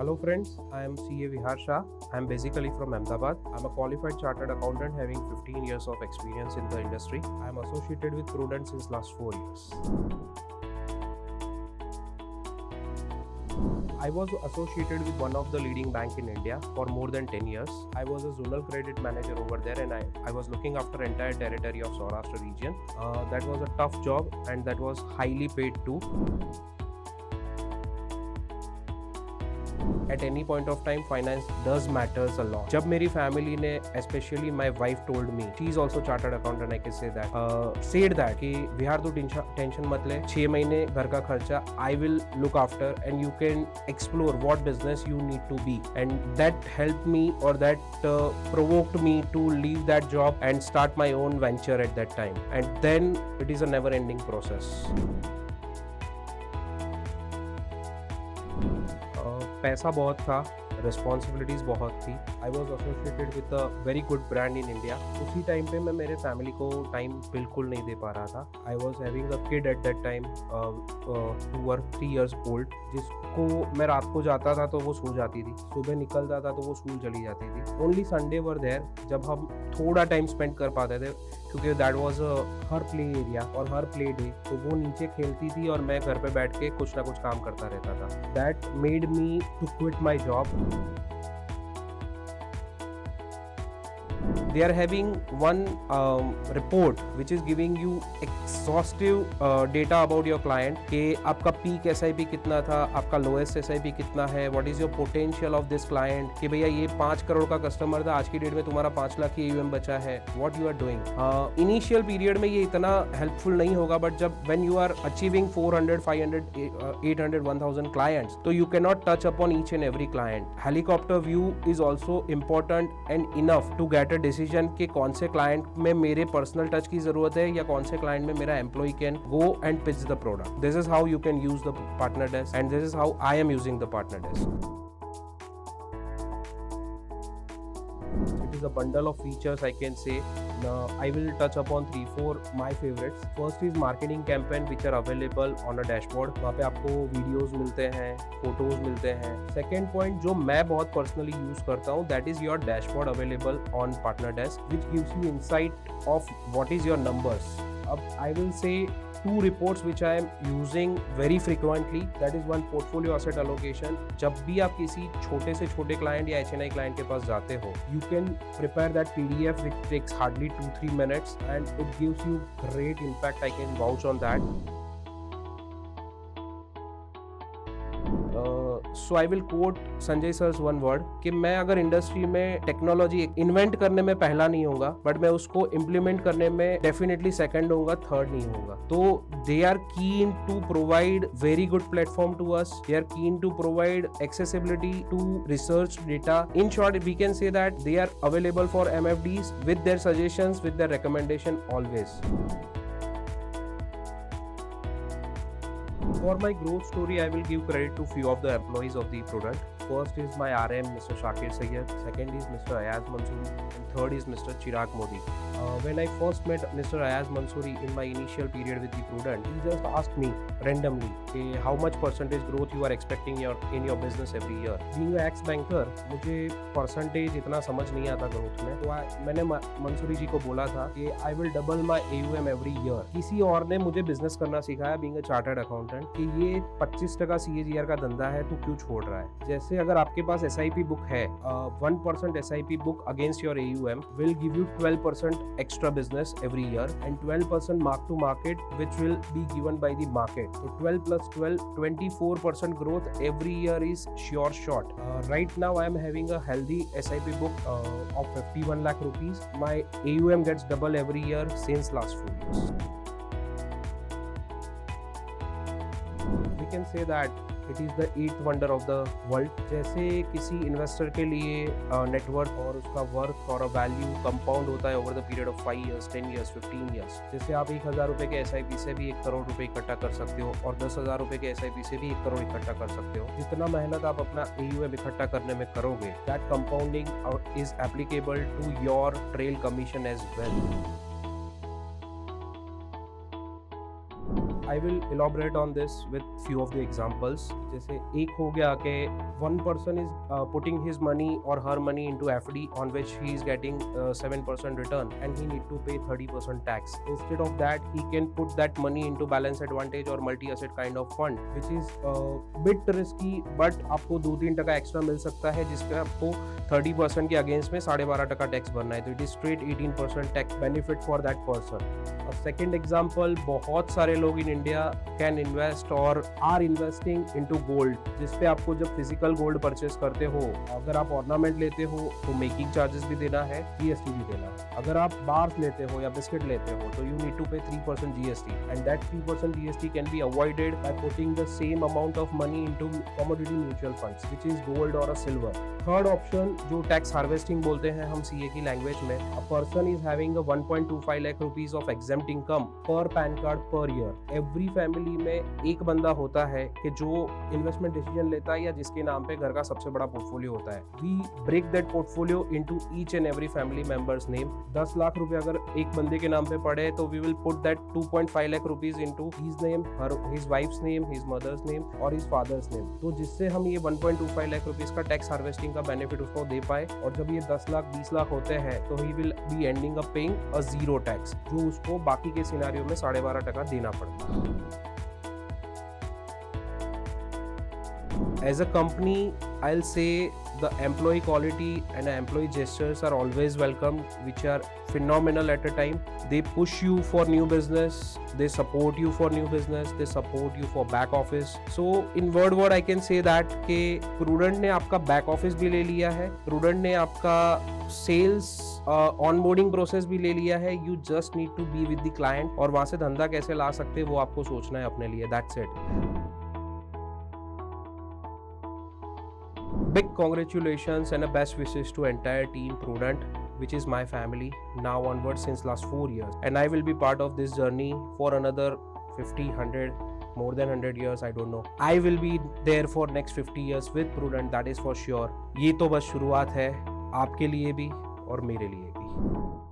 Hello friends, I am CA Vihar Shah. I am basically from Ahmedabad. I am a qualified chartered accountant having 15 years of experience in the industry. I am associated with Prudent since last 4 years. I was associated with one of the leading bank in India for more than 10 years. I was a zonal credit manager over there and I was looking after entire territory of Saurashtra region. That was a tough job and that was highly paid too. At any point of time, finance does matters a lot. जब मेरी family ने, especially my wife told me, she is also chartered accountant, I can say that, said that कि विहार तो tension मत ले, 6 महीने घर का खर्चा I will look after and you can explore what business you need to be, and that helped me or that provoked me to leave that job and start my own venture at that time, and then it is a never ending process. पैसा बहुत था, responsibilities बहुत थी. I was associated with a very good brand in India. उसी time पे मैं मेरे family को टाइम बिल्कुल नहीं दे पा रहा था. I was having a kid at that time who were 3 years old, जिसको मैं रात को जाता था तो वो सो जाती थी, सुबह निकलता था तो वो स्कूल चली जाती थी. ओनली संडे वर देयर जब हम थोड़ा टाइम स्पेंड कर पाते थे, क्योंकि that was her play area और हर प्ले डे. तो वो नीचे खेलती थी और मैं घर पे बैठ के कुछ ना कुछ काम करता रहता था. That made me to quit my job. They are having one report which is giving you exhaustive data about your client कि आपका peak SIP कितना था, आपका lowest SIP कितना है, what is your potential of this client, कि भैया ये 5 करोड़ का कस्टमर था, आज की डेट में तुम्हारा 5 लाख की AUM बचा है, what you are doing. Initial period में ये इतना helpful नहीं होगा, but जब when you are achieving 400, 500, 800, 1000 clients, तो you cannot touch upon each and every client. Helicopter view is also important and enough to get a decision कि कौन से क्लाइंट में मेरे पर्सनल टच की जरूरत है या कौन से क्लाइंट में मेरा employ can go and pitch the product. This is how you can use the partner desk and this is how I am using the partner desk. It is a bundle of features, I can say. Now, I will touch upon 3-4 my favorites. First is marketing campaign which are available on a dashboard. वहाँ पे आपको videos मिलते हैं, photos मिलते हैं. Second point जो मैं बहुत पर्सनली यूज करता हूँ, that is your dashboard available on partner desk which gives you insight of what is your numbers. अब I will say 2 reports which I am using very frequently. That is one, portfolio asset allocation. जब भी आप किसी छोटे से छोटे client या HNI client के पास जाते हो, you can prepare that PDF which takes hardly 2-3 minutes and it gives you great impact. I can vouch on that. So I will quote Sanjay sir's one word कि मैं अगर इंडस्ट्री में technology invent करने में पहला नहीं होगा, बट मैं उसको इम्प्लीमेंट करने में डेफिनेटली सेकंड होऊंगा, थर्ड नहीं होऊंगा. तो they are keen to provide very good platform to us. They are keen to provide accessibility to research data. In short we can say that they are available for MFDs with their suggestions, with their recommendation always. For my growth story, I will give credit to few of the employees of the product. First is my RM, Mr. Shakir Sayyed. Second is Mr. Ayaz Mansoori. And third is Mr. Chirag Modi. When I first met Mr. Ayaz Mansoori in my initial period with the Prudent, he just asked me randomly, how much percentage growth you are expecting in your business every year. Being an ex-banker, मुझे percentage इतना समझ नहीं आता growth में, तो मैंने मंसूरी जी को बोला था कि I will double my AUM every year. किसी और ने मुझे बिजनेस करना सिखाया, being a chartered accountant, कि ये 25% CAGR का धंधा है, तू क्यों छोड़ रहा है. जैसे अगर आपके पास SIP बुक है, 1% SIP book against your AUM will give you 12% extra business every year and 12% mark to market which will be given by the market. So 12 plus 12, 24% growth every year is sure shot. Right now I am having a healthy SIP book of 51 lakh rupees. My AUM gets double every year since last 4 years. We can say that it is the 8th wonder of the world. जैसे किसी investor के लिए network और उसका worth और value compound होता है over the period of 5 years, 10 years, 15 years. जैसे आप 1000 रुपए के SIP से भी 1 करोड़ रुपए इकट्ठा कर सकते हो और 10,000 रुपए के SIP से भी 1 करोड़ इकट्ठा कर सकते हो. जितना मेहनत आप अपना AUM इकट्ठा करने में करोगे, that compounding is applicable to your trail commission as well. I will elaborate on this with few of the examples. जैसे एक हो गया कि one person is putting his money or her money into FD on which he is getting 7% return and he need to pay 30% tax. Instead of that, he can put that money into balance advantage or multi-asset kind of fund, which is bit risky, but आपको 2-3% extra मिल सकता है जिसपे आपको 30% के against में 12.5% tax भरना है, तो it is straight 18% tax benefit for that person. Second example, बहुत सारे लोग इन इंडिया कैन इन्वेस्ट और आर इन्वेस्टिंग इनटू गोल्ड, जिसपे आपको जब फिजिकल गोल्ड परचेस करते हो, अगर आप ऑर्नामेंट लेते हो तो मेकिंग चार्जेस भी देना है, जीएसटी भी देना है। अगर आप बार्स लेते हो या बिस्किट लेते हो तो you need to pay 3% GST and that 3% GST can be avoided by putting the same amount of money into commodity mutual funds which is gold और अ सिल्वर। थर्ड ऑप्शन जो tax harvesting बोलते हैं हम CA की language में, a person is having a 1.25 lakh rupees of exempt income per PAN card per year. Every family में एक बंदा होता है कि जो इन्वेस्टमेंट डिसीजन लेता है या जिसके नाम पे घर का सबसे बड़ा पोर्टफोलियो होता है। We break that portfolio into each and every family members name. 10 lakh रुपए अगर एक बंदे के नाम पे पड़े तो we will put that 2.5 lakh rupees into his name, his wife's name, his mother's name और हिज फादर्स नेम, तो जिससे हम ये 1.25 लाख रुपीस का टैक्स हार्वेस्टिंग का बेनिफिट उसको दे पाए। और जब ये 10 लाख 20 लाख होते हैं तो he will be ending up paying a zero tax, जो उसको बाकी के सिनेरियो में 12.5% देना पड़ता है। As a company, I'll say the employee quality and employee gestures are always welcome, which are phenomenal at a time. They push you for new business, they support you for new business, they support you for back office. So in word I can say that कि Prudent ने आपका back office भी ले लिया है, Prudent ने आपका sales onboarding process भी ले लिया है। You just need to be with the client और वहाँ से धंधा कैसे ला सकते हैं वो आपको सोचना है अपने लिए। That's it. Big congratulations and a best wishes to entire team Prudent, which is my family now onwards since last 4 years, and I will be part of this journey for another 50, 100, more than 100 years, I don't know. I will be there for next 50 years with Prudent, that is for sure. ये तो बस शुरुआत है आपके लिए भी और मेरे लिए भी।